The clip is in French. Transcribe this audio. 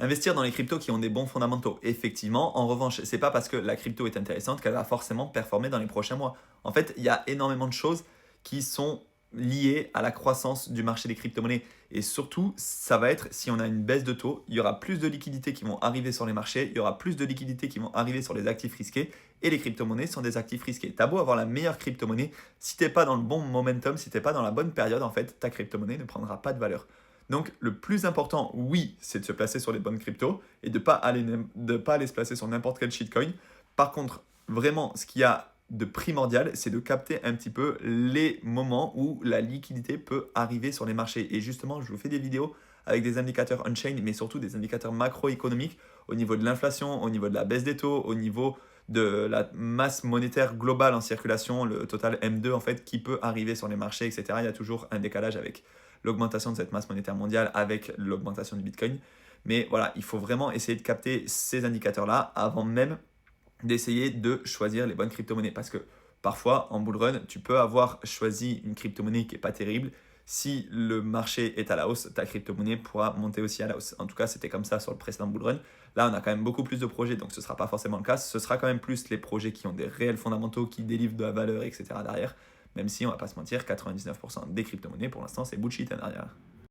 Investir dans les cryptos qui ont des bons fondamentaux, effectivement. En revanche, c'est pas parce que la crypto est intéressante qu'elle va forcément performer dans les prochains mois. En fait, il y a énormément de choses qui sont liées à la croissance du marché des crypto-monnaies. Et surtout, ça va être si on a une baisse de taux, il y aura plus de liquidités qui vont arriver sur les marchés, il y aura plus de liquidités qui vont arriver sur les actifs risqués. Et les crypto-monnaies sont des actifs risqués. T'as beau avoir la meilleure crypto-monnaie, si t'es pas dans le bon momentum, si t'es pas dans la bonne période, en fait, ta crypto-monnaie ne prendra pas de valeur. Donc le plus important, oui, c'est de se placer sur les bonnes cryptos et de pas aller se placer sur n'importe quel shitcoin. Par contre, vraiment, ce qu'il y a de primordial, c'est de capter un petit peu les moments où la liquidité peut arriver sur les marchés. Et justement, je vous fais des vidéos avec des indicateurs on-chain, mais surtout des indicateurs macroéconomiques au niveau de l'inflation, au niveau de la baisse des taux, au niveau de la masse monétaire globale en circulation, le total M2 en fait, qui peut arriver sur les marchés, etc. Il y a toujours un décalage avec l'augmentation de cette masse monétaire mondiale avec l'augmentation du Bitcoin. Mais voilà, il faut vraiment essayer de capter ces indicateurs-là avant même d'essayer de choisir les bonnes crypto-monnaies. Parce que parfois, en bull run, tu peux avoir choisi une crypto-monnaie qui n'est pas terrible. Si le marché est à la hausse, ta crypto-monnaie pourra monter aussi à la hausse. En tout cas, c'était comme ça sur le précédent bull run. Là, on a quand même beaucoup plus de projets, donc ce ne sera pas forcément le cas. Ce sera quand même plus les projets qui ont des réels fondamentaux, qui délivrent de la valeur, etc. derrière. Même si, on va pas se mentir, 99% des crypto-monnaies, pour l'instant, c'est bullshit derrière.